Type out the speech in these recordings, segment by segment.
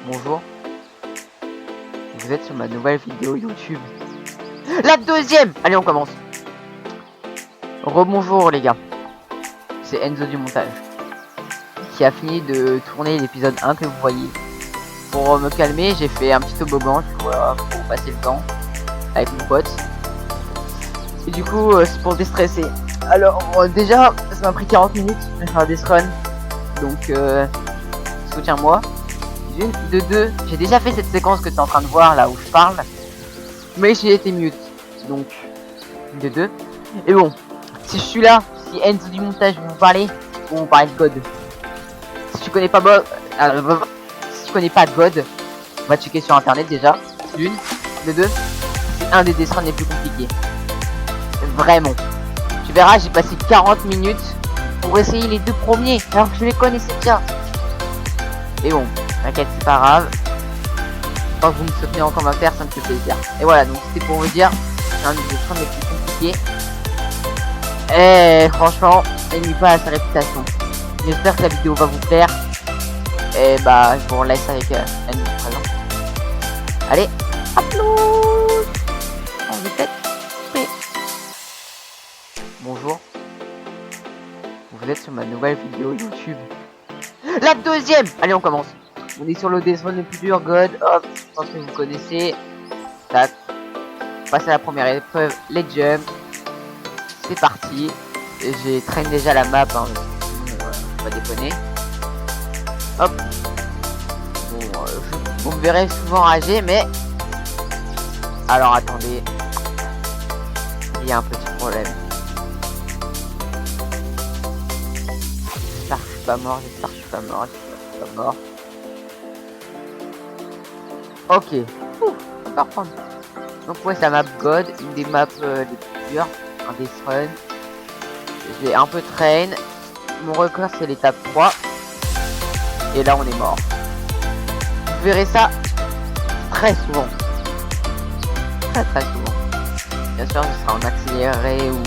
Bonjour, vous êtes sur ma nouvelle vidéo YouTube. La deuxième. Allez, on commence. Rebonjour les gars, c'est Enzo du montage qui a fini de tourner l'épisode 1 que vous voyez. Pour me calmer, j'ai fait un petit toboggan, voilà, pour passer le temps avec mon pote. Et du coup, c'est pour déstresser. Alors, déjà, ça m'a pris 40 minutes de faire des runs. Donc, soutiens-moi. D'une, de deux, j'ai déjà fait cette séquence que tu es en train de voir là où je parle. Mais j'ai été mute. Donc, de deux. Et bon, si je suis là, si Enzo du montage vous parler, on vous parler de God. Si tu connais pas si tu connais pas God, va checker sur internet déjà. D'une, de deux, c'est un des dessins les plus compliqués. Vraiment. Tu verras, j'ai passé 40 minutes pour essayer les deux premiers, alors que je les connaissais déjà. Et bon, t'inquiète, c'est pas grave. Tant que vous me soutenez en commentaire, ça me fait plaisir. Et voilà, donc c'était pour vous dire, c'est un des dessins les plus compliqués. Et franchement, il nuit pas à sa réputation. J'espère que la vidéo va vous plaire. Et bah, je vous laisse avec Annie présent. Allez, upload. On est fait. Bonjour. Vous êtes sur ma nouvelle vidéo YouTube. La deuxième. Allez, on commence. On est sur le dessin le plus dur, God. Hop, je pense que vous connaissez. Tac. Passe à la première épreuve, les jumps. C'est parti. J'ai traîné déjà la map, hein, pas déconner. Hop. Bon, vous me verrez souvent rager, mais... Alors, attendez. Il y a un petit problème. J'espère que je suis pas mort, j'espère que je suis pas mort, j'espère que je suis pas mort. Ok. On va reprendre. Donc ouais, c'est la map God, une des maps les plus dures, un des runs. J'ai un peu train. Mon record c'est l'étape 3. Et là on est mort. Vous verrez ça très souvent. Très souvent. Bien sûr ce sera en accéléré ou...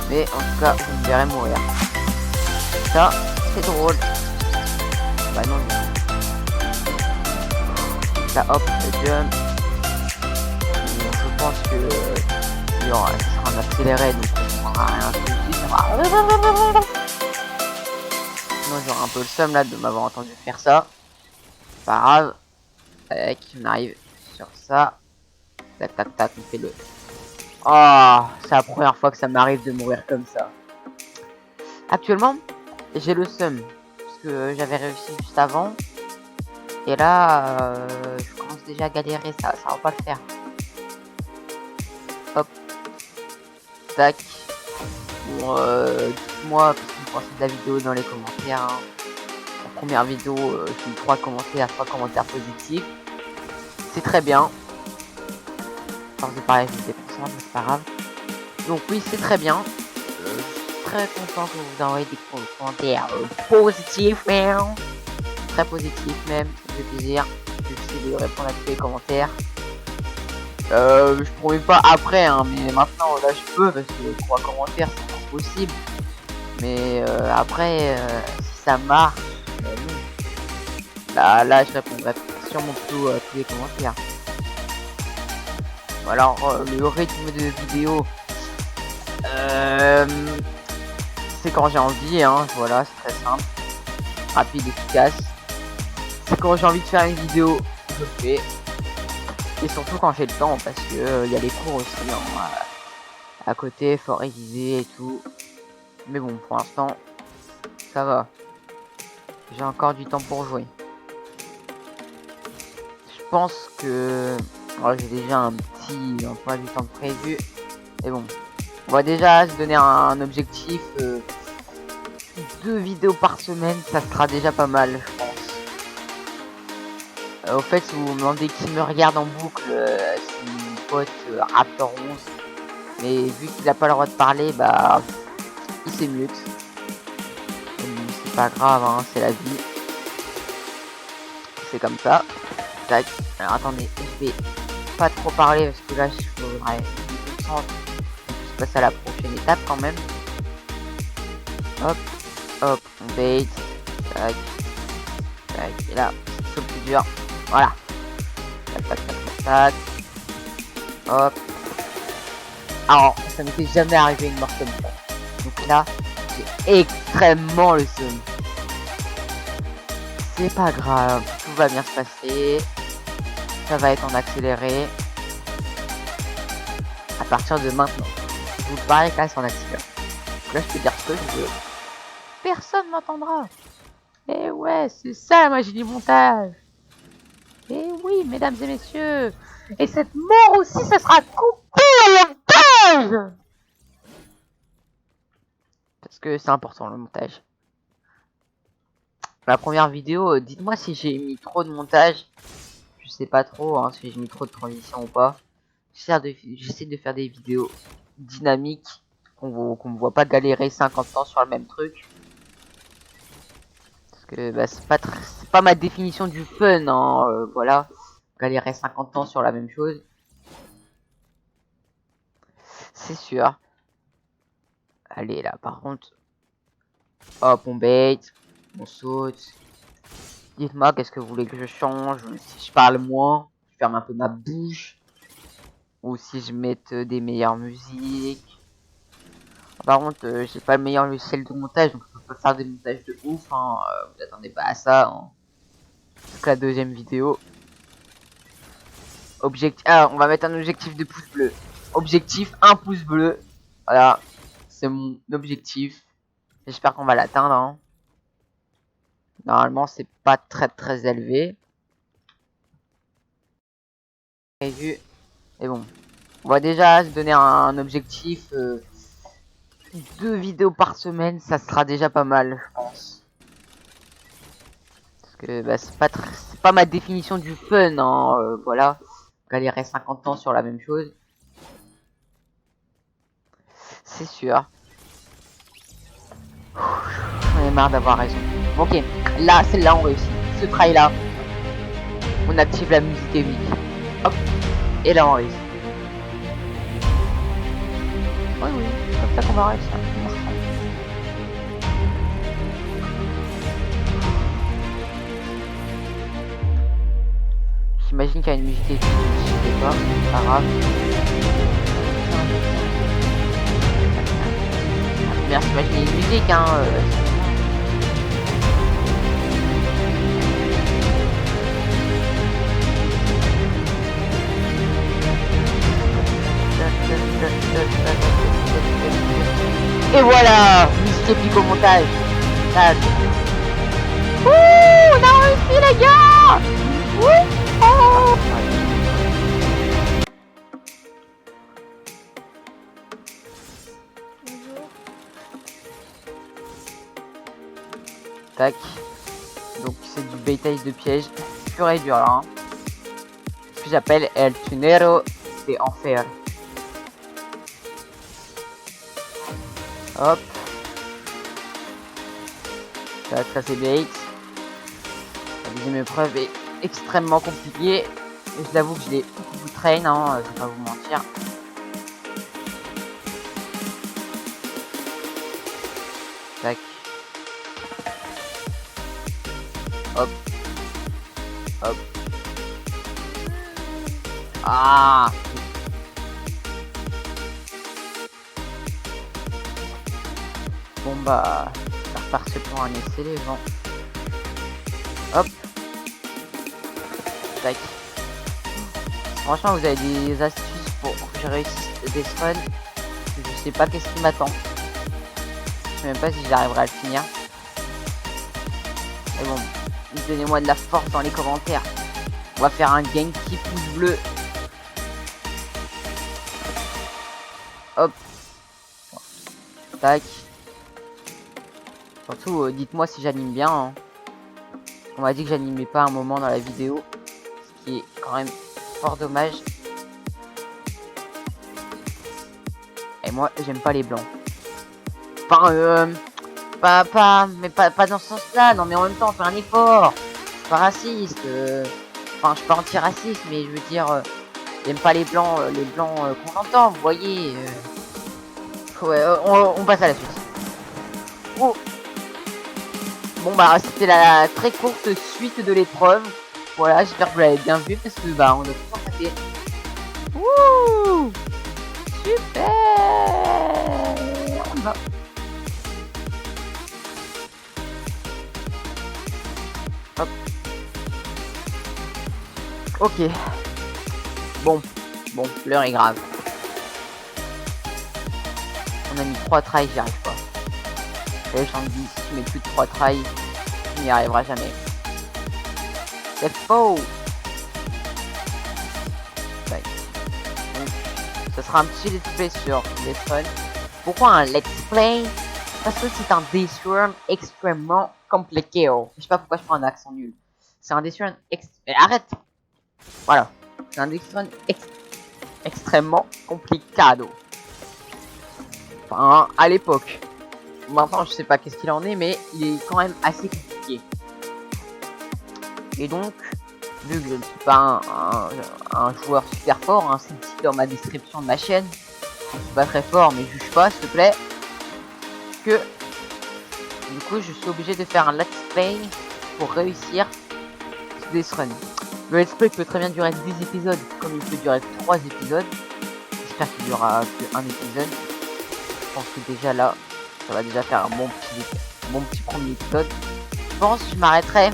Mais en tout cas vous me verrez mourir. Ça c'est drôle. Bah non. Là hop, le jump. Je pense que ce sera un accéléré, donc on n'aura rien tout. Sinon j'aurai un peu le seum là de m'avoir entendu faire ça. Pas grave. Avec, on arrive sur ça. Tac tac tac, on fait le... Oh, c'est la première fois que ça m'arrive de mourir comme ça. Actuellement, j'ai le seum. Parce que j'avais réussi juste avant. Et là, je commence déjà à galérer, ça va pas le faire. Hop. Tac. Bon, dites-moi ce que vous pensez de la vidéo dans les commentaires. Hein. La première vidéo, j'ai eu 3 commentaires positifs. C'est très bien. Force de parler, je me déconcentre, mais c'est pas grave. Donc oui, c'est très bien. Je suis très content que vous envoyez des commentaires positifs, même. Très positifs même, ça fait plaisir. J'essaie de répondre à tous les commentaires. Je promets pas après, hein, mais maintenant là je peux parce que 3 commentaires c'est encore possible. Mais après, si ça marche, là je répondrai sûrement plutôt à tous les commentaires. Alors le rythme de vidéo, c'est quand j'ai envie, hein, voilà, c'est très simple, rapide, efficace. C'est quand j'ai envie de faire une vidéo, je le fais. Et surtout quand j'ai le temps, parce que y a les cours aussi, hein, à côté, faut réviser et tout. Mais bon, pour l'instant, ça va. J'ai encore du temps pour jouer. Je pense que... Oh, j'ai déjà un petit emploi du temps prévu. Et bon, on va déjà se donner un objectif. 2 vidéos par semaine, ça sera déjà pas mal, je pense. Au fait, si vous me demandez qui me regarde en boucle, c'est mon pote Raptor 11. Mais vu qu'il a pas le droit de parler, bah il s'est mute. C'est pas grave, hein, c'est la vie. C'est comme ça. Tac. Alors attendez, je vais pas trop parler parce que là je voudrais passer à la prochaine étape quand même. Hop, hop, on bait. Tac. Tac. Et là, c'est le plus dur. Voilà. Tac, tac, tac, tac, tac. Hop. Alors, ça m'était jamais arrivé une mort comme ça. Donc là, j'ai extrêmement le seum. C'est pas grave, tout va bien se passer. Ça va être en accéléré. À partir de maintenant. Je vous parle que là, c'est en accéléré. Donc là, je peux dire ce que je veux. Personne m'entendra. Et ouais, c'est ça la magie du montage. Et oui, mesdames et messieurs. Et cette mort aussi, ça sera coupé au montage. Parce que c'est important le montage. La première vidéo, dites-moi si j'ai mis trop de montage. Je sais pas trop hein, si j'ai mis trop de transition ou pas. J'essaie de faire des vidéos dynamiques. Qu'on me voit pas galérer 50 ans sur le même truc. Parce que bah, c'est pas ma définition du fun. Hein, voilà. Galérer 50 ans sur la même chose. C'est sûr. Allez là par contre. Hop on bait. On saute. Dites-moi qu'est-ce que vous voulez que je change. Si je parle moins. Je ferme un peu ma bouche. Ou si je mette des meilleures musiques. Par contre, j'ai pas le meilleur logiciel de montage, donc je peux pas faire des montages de ouf. Hein, vous attendez pas à ça. Hein. Donc la deuxième vidéo. Objectif. Ah, on va mettre un objectif de pouce bleu. Objectif 1 pouce bleu. Voilà, c'est mon objectif. J'espère qu'on va l'atteindre. Hein. Normalement, c'est pas très élevé. Prévu. Et bon, on va déjà se donner un objectif. 2 vidéos par semaine, ça sera déjà pas mal, je pense. Parce que bah, c'est pas ma définition du fun, hein, voilà. Galérer 50 ans sur la même chose. C'est sûr. J'en ai marre d'avoir raison. Ok, là, celle-là, on réussit. Ce try-là, on active la musique épique. Hop, et là, on réussit. Oui, oui, c'est comme ça qu'on va réussir. J'imagine qu'il y a une musique épique, je sais pas, c'est pas grave. Merci, imaginer une musique, hein. Et voilà, musique épique au montage. Tac. Ouh, on a réussi les gars. Oui. Oh. Tac. Donc c'est du baitage de piège pur et dur là. Hein. Ce que j'appelle El Tunero de Enfer. Hop. Tac, ça c'est bait. La deuxième épreuve est extrêmement compliquée. Et je l'avoue que je l'ai beaucoup train, hein, je vais pas vous mentir. Tac. Hop. Hop. Ah. Bon bah, ça repartir pour un essai les gens. Hop. Tac. Franchement, vous avez des astuces pour que je réussisse des runs. Je sais pas qu'est-ce qui m'attend. Je sais même pas si j'arriverai à le finir. Mais bon, donnez-moi de la force dans les commentaires. On va faire un gain qui pouce bleu. Hop. Tac. Surtout, dites-moi si j'anime bien. Hein. On m'a dit que j'animais pas un moment dans la vidéo. Ce qui est quand même fort dommage. Et moi, j'aime pas les blancs. Enfin, mais pas dans ce sens-là. Non, mais en même temps, fais un effort. Je suis pas raciste. Enfin, je suis pas anti-raciste, mais je veux dire, j'aime pas les blancs qu'on entend. Vous voyez. Ouais, on passe à la suite. Oh. Bon bah c'était la très courte suite de l'épreuve. Voilà, j'espère que vous l'avez bien vu parce que bah on a tout fait. Wouh, super. On y va. Hop. Ok. Bon, l'heure est grave. On a mis 3 tries, j'y arrive pas. Et j'en dis, si tu mets plus de 3 tries, tu n'y arriveras jamais. C'est faux. Ouais. Donc, ce sera un petit let's play sur Death Run. Pourquoi un let's play? Parce que c'est un Death Run extrêmement compliqué. Je sais pas pourquoi je prends un accent nul. C'est un Death Run arrête. Voilà. C'est un Death Run extrêmement complicado. Enfin, à l'époque. Maintenant, je sais pas qu'est-ce qu'il en est, mais il est quand même assez compliqué. Et donc, vu que je ne suis pas un joueur super fort, hein, c'est dit dans ma description de ma chaîne, je suis pas très fort, mais juge pas, s'il te plaît, que du coup, je suis obligé de faire un let's play pour réussir ce Death Run. Le let's play peut très bien durer 10 épisodes, comme il peut durer 3 épisodes. J'espère qu'il durera que 1 épisode. Je pense que déjà là, ça va déjà faire un bon petit premier épisode. Je pense que je m'arrêterai.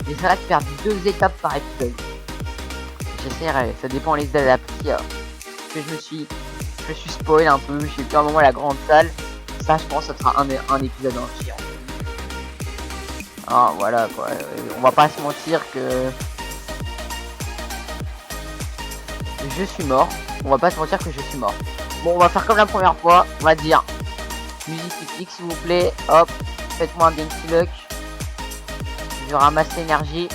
J'essaierai de faire 2 étapes par épisode. J'essaierai, ça dépend les adaptés. Que je me suis spoil un peu. J'ai fait un moment à la grande salle. Ça, je pense, ça sera un épisode entier. Ah, voilà quoi. On va pas se mentir que je suis mort. On va pas se mentir que je suis mort. Bon, on va faire comme la première fois. On va dire musique typique, s'il vous plaît. Hop, faites-moi un Genki Luck. Je ramasse l'énergie.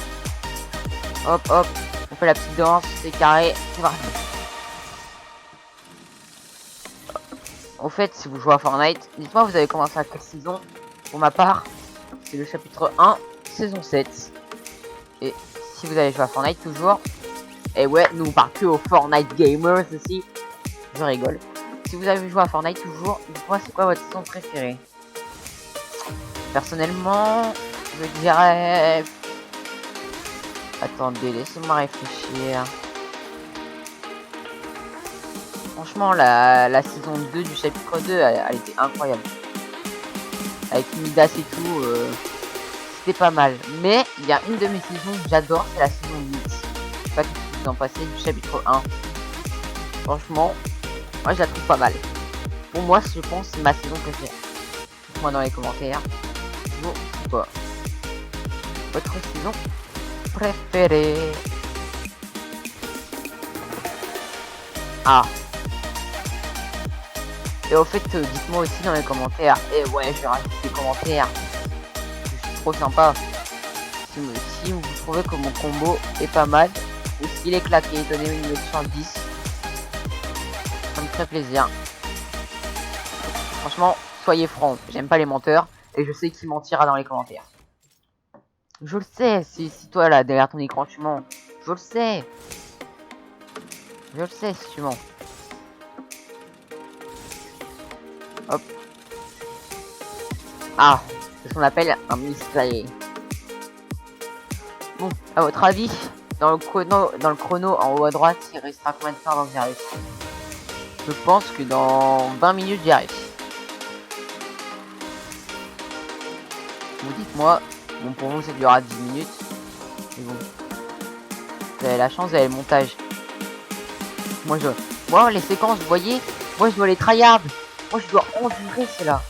Hop, hop. On fait la petite danse. C'est carré. C'est parti. Au fait, si vous jouez à Fortnite, dites-moi vous avez commencé à quelle saison. Pour ma part, c'est le chapitre 1, saison 7. Et si vous avez joué à Fortnite toujours, et ouais, nous on parle que aux Fortnite gamers aussi. Je rigole. Si vous avez joué à Fortnite toujours, dites-moi c'est quoi votre saison préférée. Personnellement, je dirais... Attendez, laissez-moi réfléchir. Franchement, la saison 2 du chapitre 2, elle était incroyable. Avec Midas et tout, c'était pas mal. Mais il y a une de mes saisons que j'adore, c'est la saison 8. Je sais pas ce que vous en passez du chapitre 1. Franchement, moi je la trouve pas mal. Pour moi, je pense que c'est ma saison préférée. Dites-moi dans les commentaires. Bon, c'est quoi votre saison préférée? Ah. Et au fait, dites-moi aussi dans les commentaires. Et ouais, je vais rajouter des commentaires. Je suis trop sympa. Si vous trouvez que mon combo est pas mal, ou s'il est claqué, donnez-moi une note sur 10. Ça me ferait plaisir. Franchement, soyez francs. J'aime pas les menteurs. Et je sais qui mentira dans les commentaires. Je le sais. Si toi là, derrière ton écran, tu mens. Je le sais. Je le sais si tu mens. Hop. Ah, c'est ce qu'on appelle un misplay. Bon, à votre avis, dans le chrono en haut à droite, il restera combien de temps avant que j'y arrive? Je pense que dans 20 minutes j'y arrive. Vous dites-moi, bon pour vous ça durera 10 minutes. Mais bon. Vous avez la chance, vous avez le montage. Moi les séquences, vous voyez, moi je dois les tryhard. Moi je dois endurer cela.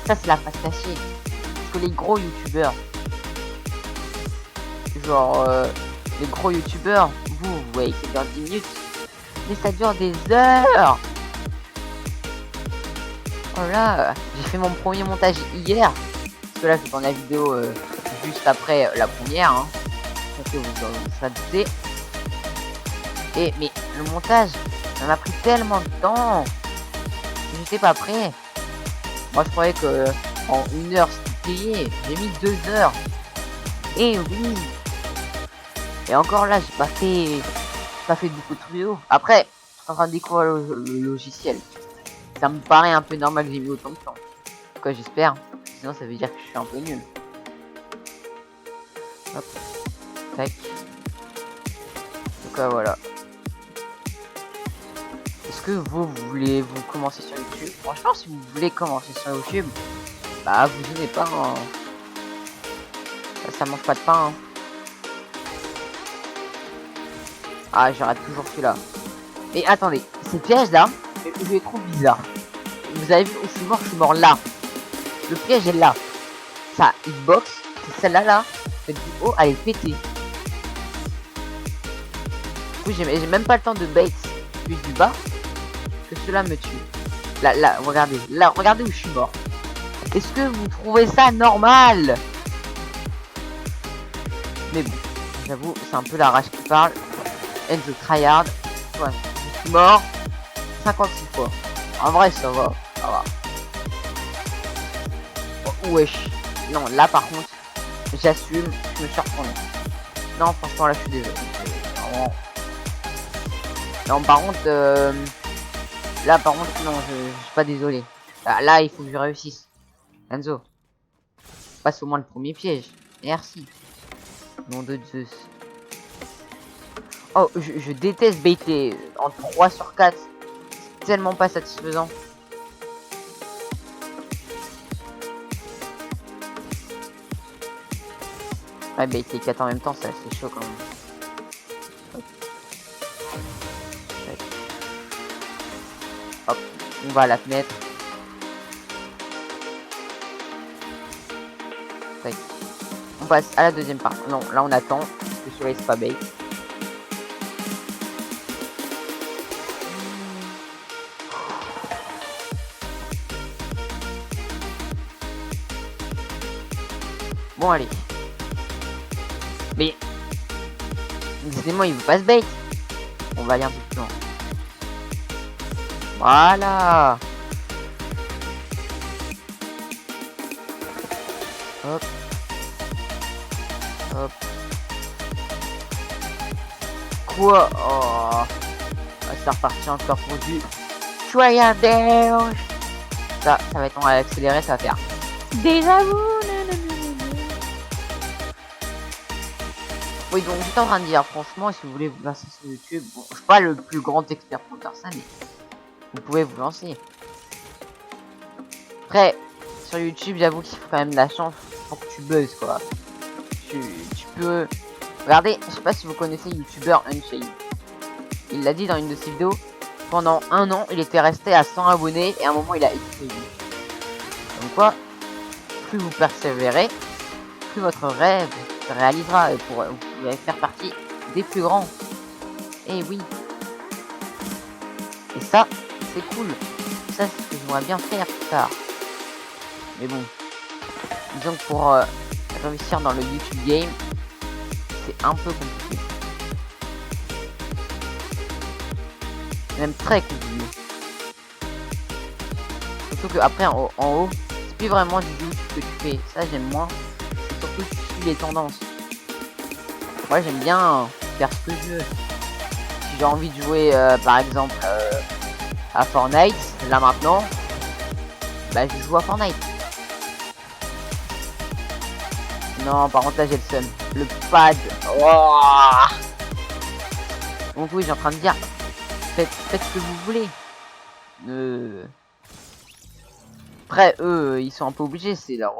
Ça c'est la face cachée. Parce que les gros youtubeurs, genre les gros youtubeurs, vous voyez que ça dure 10 minutes. Mais ça dure des heures. Voilà, j'ai fait mon premier montage hier. Parce que là je tourne la vidéo juste après la première. Hein. Donc vous ça douter. Et mais le montage, ça m'a pris tellement de temps. J'étais pas prêt. Moi je croyais que en 1 heure c'était payé. J'ai mis 2 heures. Et oui. Et encore là j'ai pas fait beaucoup de tuyaux. Après, je suis en train de découvrir le logiciel. Ça me paraît un peu normal que j'ai mis autant de temps. En tout cas j'espère. Sinon ça veut dire que je suis un peu nul. Hop. Tac. Donc voilà. Est-ce que vous voulez vous commencer sur YouTube? Franchement, si vous voulez commencer sur YouTube, bah vous n'avez pas. Hein. Ça mange pas de pain. Hein. Ah, j'arrête toujours celui-là. Et attendez, ces pièges là, je les trouve bizarres. Vous avez vu où je suis mort là. Le piège est là. Ça, hitbox, c'est celle-là là. Cette du haut, elle est pétée. Oui, j'ai même pas le temps de bait celui du bas. Que cela me tue. Là, regardez. Là, regardez où je suis mort. Est-ce que vous trouvez ça normal? Mais bon, j'avoue, c'est un peu la rage qui parle. Enzo tryhard. Ouais, je suis mort 56 fois. En vrai, ça va. Ça va. Oh, wesh. Non, là par contre, j'assume, je me suis retourné. Non, franchement, là, je suis désolé. Non, par contre, là, par contre, non, je suis pas désolé. Là, il faut que je réussisse. Enzo, passe au moins le premier piège. Merci. Nom de Zeus. Oh, je déteste baiter en 3 sur 4. C'est tellement pas satisfaisant. Ouais, baiter 4 en même temps, c'est assez chaud quand même. Hop, on va à la fenêtre. Tac. On passe à la deuxième partie. Non, là on attend. Parce que celui-là c'est pas bait. Bon, allez. Mais décidément, il veut pas se bait. On va aller un peu plus loin. Voilà. Hop. Hop. Quoi? Oh. Ah, c'est reparti encore pour du tryhard. Ça va être en accéléré, ça va faire déjà vous. Oui, donc j'étais en train de dire, franchement, si vous voulez vous lancer sur YouTube, bon, je suis pas le plus grand expert pour faire ça, mais vous pouvez vous lancer. Après, sur YouTube, j'avoue qu'il faut quand même de la chance pour que tu buzzes, quoi. Tu peux... Regardez, je sais pas si vous connaissez YouTuber Unchained. Il l'a dit dans une de ses vidéos, pendant 1 an, il était resté à 100 abonnés, et à un moment, il a explosé. Donc quoi, plus vous persévérez, plus votre rêve se réalisera, et vous pourrez faire partie des plus grands. Et oui. Et ça, c'est cool. Ça, c'est ce que j'aimerais bien faire plus tard. Mais bon. Disons que pour réussir dans le YouTube game, c'est un peu compliqué. Même très compliqué. Surtout que après en haut, c'est plus vraiment du YouTube que tu fais. Ça, j'aime moins. C'est surtout que tu suis les tendances. Moi, j'aime bien faire ce que je veux. Si j'ai envie de jouer, par exemple, à Fortnite, là maintenant, bah je joue à Fortnite. Non, par contre là j'ai le seum. Le pad. Oh. Donc oui, j'ai en train de dire, faites ce que vous voulez. Après, eux, ils sont un peu obligés, c'est leur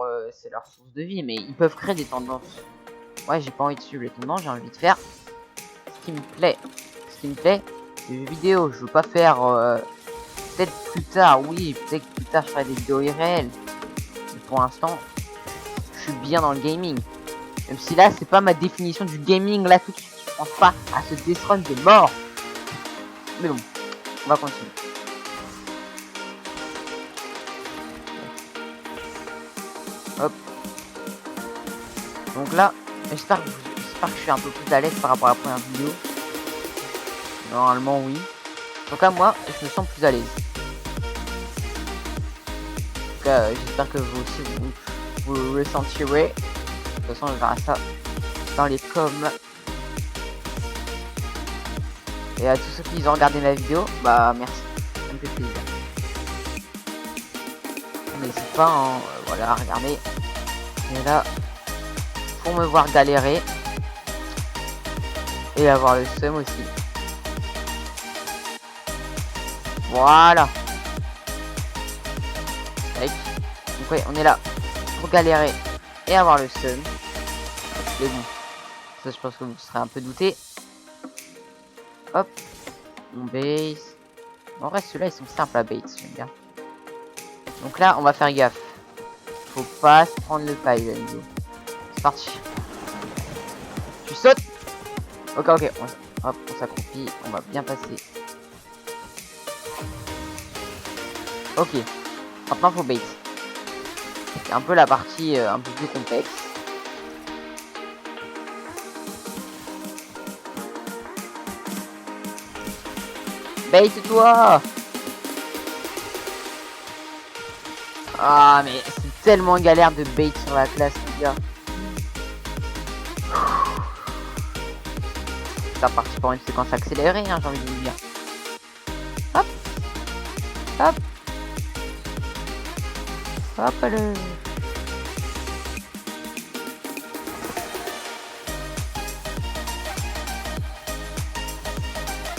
source de vie, mais ils peuvent créer des tendances. Ouais, j'ai pas envie de suivre les tendances, j'ai envie de faire ce qui me plaît. Ce qui me plaît, les jeux vidéo. Je veux pas faire... peut-être plus tard, oui, peut-être que plus tard je ferai des vidéos irréelles. Mais pour l'instant, je suis bien dans le gaming. Même si là, c'est pas ma définition du gaming, là tout de suite. Je pense pas à ce Death Run de mort. Mais bon, on va continuer. Hop. Donc là, j'espère que je suis un peu plus à l'aise par rapport à la première vidéo. Normalement, oui. Donc à moi, je me sens plus à l'aise. En tout cas, j'espère que vous aussi, vous le ressentirez. De toute façon, je verrai ça dans les coms. Et à tous ceux qui ont regardé ma vidéo, bah merci. Ça me fait plaisir. N'hésite pas, hein, voilà, regardez. Et là, pour me voir galérer. Et avoir le seum aussi. Voilà. Tac. Donc ouais, on est là pour galérer et avoir le seum. Mais bon, ça je pense que vous serez un peu douté. Hop, mon base. En vrai, ceux-là ils sont simples à bait, j'aime bien. Donc là, on va faire gaffe. Faut pas se prendre le paille, Enzo. C'est parti. Tu sautes. Ok, ok. Hop, on s'accroupit. On va bien passer. Ok. Maintenant, faut bait. C'est un peu la partie un peu plus complexe. Bait-toi. Ah, mais c'est tellement galère de bait sur la classe, les gars. C'est parti pour une séquence accélérée, hein, j'ai envie de vous dire. Hop. Hop. Hop, le.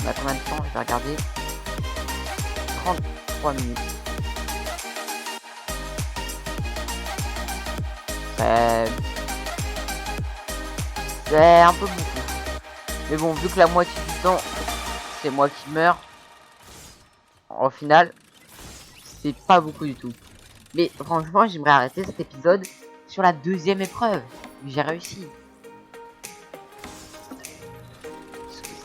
On a combien de temps? Je vais regarder. 33 minutes. C'est un peu beaucoup. Mais bon, vu que la moitié du temps, c'est moi qui meurs, au final, c'est pas beaucoup du tout. Mais franchement, j'aimerais arrêter cet épisode sur la deuxième épreuve. J'ai réussi.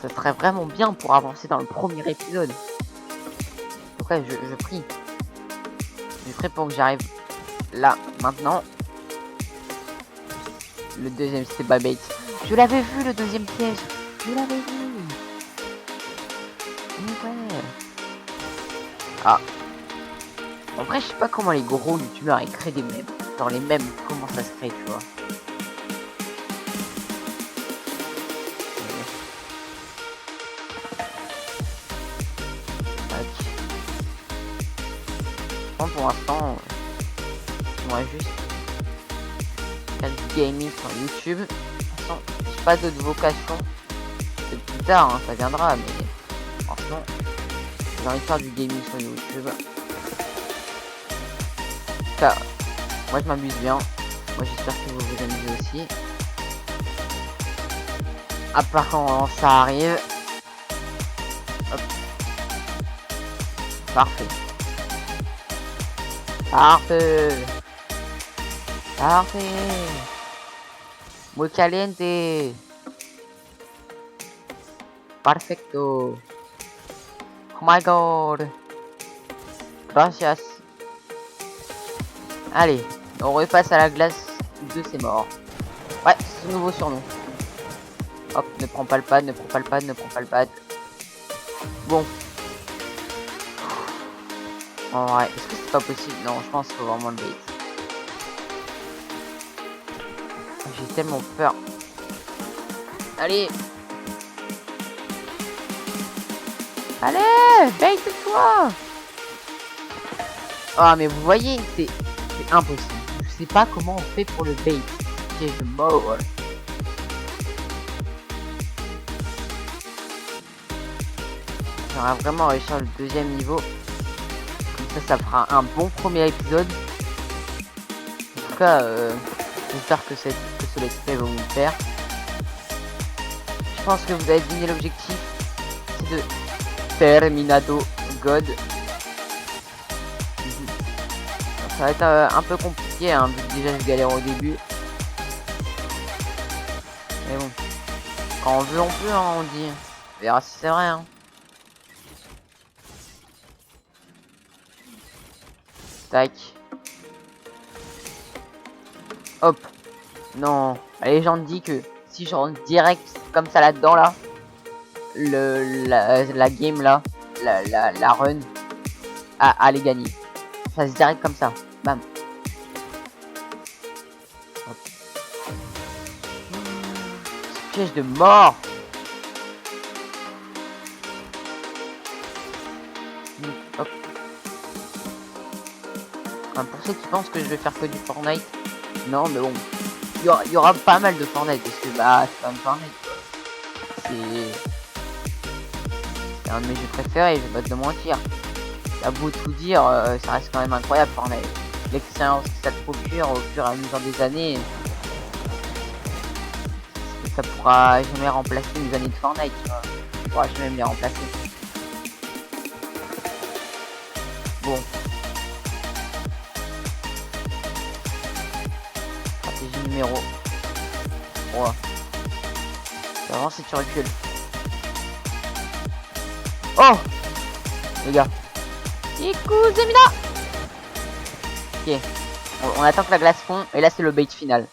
Ça serait vraiment bien pour avancer dans le premier épisode. Donc ouais, je prie. Je prie pour que j'arrive là, maintenant. Le deuxième, c'était pas bait. Je l'avais vu, le deuxième piège. Je l'avais vu. Mais ouais. Ah. En vrai, je sais pas comment les gros youtubeurs ils créent des mèmes. Genre les mèmes, comment ça se crée, tu vois. Bon, pour l'instant, moi juste faire du gaming sur YouTube. De toute façon, j'ai pas d'autres vocations. C'est plus tard, hein, ça viendra, mais franchement, j'ai envie de faire du gaming sur YouTube. Ça, moi je m'amuse bien. Moi j'espère que vous vous amusez aussi. À part quand ça arrive. Hop. Parfait. Parfait. Parfait. Muy caliente. Perfecto. Oh my god. Gracias. Allez, on repasse à la glace 2, c'est mort. Ouais, c'est ce nouveau surnom. Hop, ne prends pas le pad, ne prends pas le pad, ne prends pas le pad. Bon. En vrai, est-ce que c'est pas possible? Non, je pense qu'il faut vraiment le bait. J'ai tellement peur. Allez. Allez, bait-toi. Ah, mais vous voyez, c'est impossible. Je sais pas comment on fait pour le bait. Ok, je meurs. J'aurais vraiment réussi le deuxième niveau. Comme ça fera un bon premier épisode. En tout cas, j'espère que ce let's play va vous plaire. Je pense que vous avez deviné l'objectif. C'est de Terminado God. Ça va être un peu compliqué, hein, vu que déjà je galère au début. Mais bon, quand on veut, on peut, hein, on dit. On verra si c'est vrai, hein. Tac. Hop. Non. La légende dit que si je rentre direct comme ça là-dedans, là, la game, là, la run, allez gagner. Ça se direct comme ça. Bam. Hop. Piège de mort. Hop. Enfin, pour ceux qui pensent que je vais faire que du Fortnite, non, mais bon, il y aura pas mal de Fortnite parce que bah c'est quand même Fortnite. C'est un de mes jeux préférés, je vais pas te le mentir. T'as beau tout dire, ça reste quand même incroyable Fortnite. L'expérience que ça te procure au fur et à mesure des années, ça pourra jamais remplacer les années de Fortnite, tu vois. Ça pourra jamais les remplacer. Bon. Stratégie numéro 3. Tu avances et tu recules. Oh les gars. Ikuzemina. Ok. On attend que la glace fond et là c'est le bait final.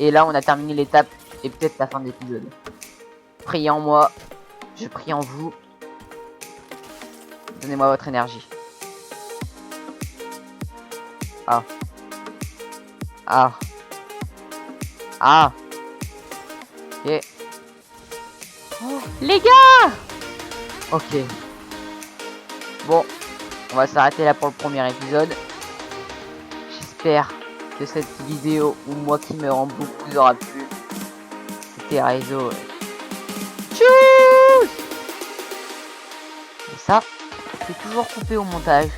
Et là on a terminé l'étape et peut-être la fin de l'épisode. Priez en moi. Je prie en vous. Donnez-moi votre énergie. Ah. Ah. Ah. Ok. Oh, les gars. Ok. Bon. On va s'arrêter là pour le premier épisode. J'espère que cette vidéo, ou moi qui me rend beaucoup, vous aura plu. C'était Raizo. Tchuss. Et ça, c'est toujours coupé au montage.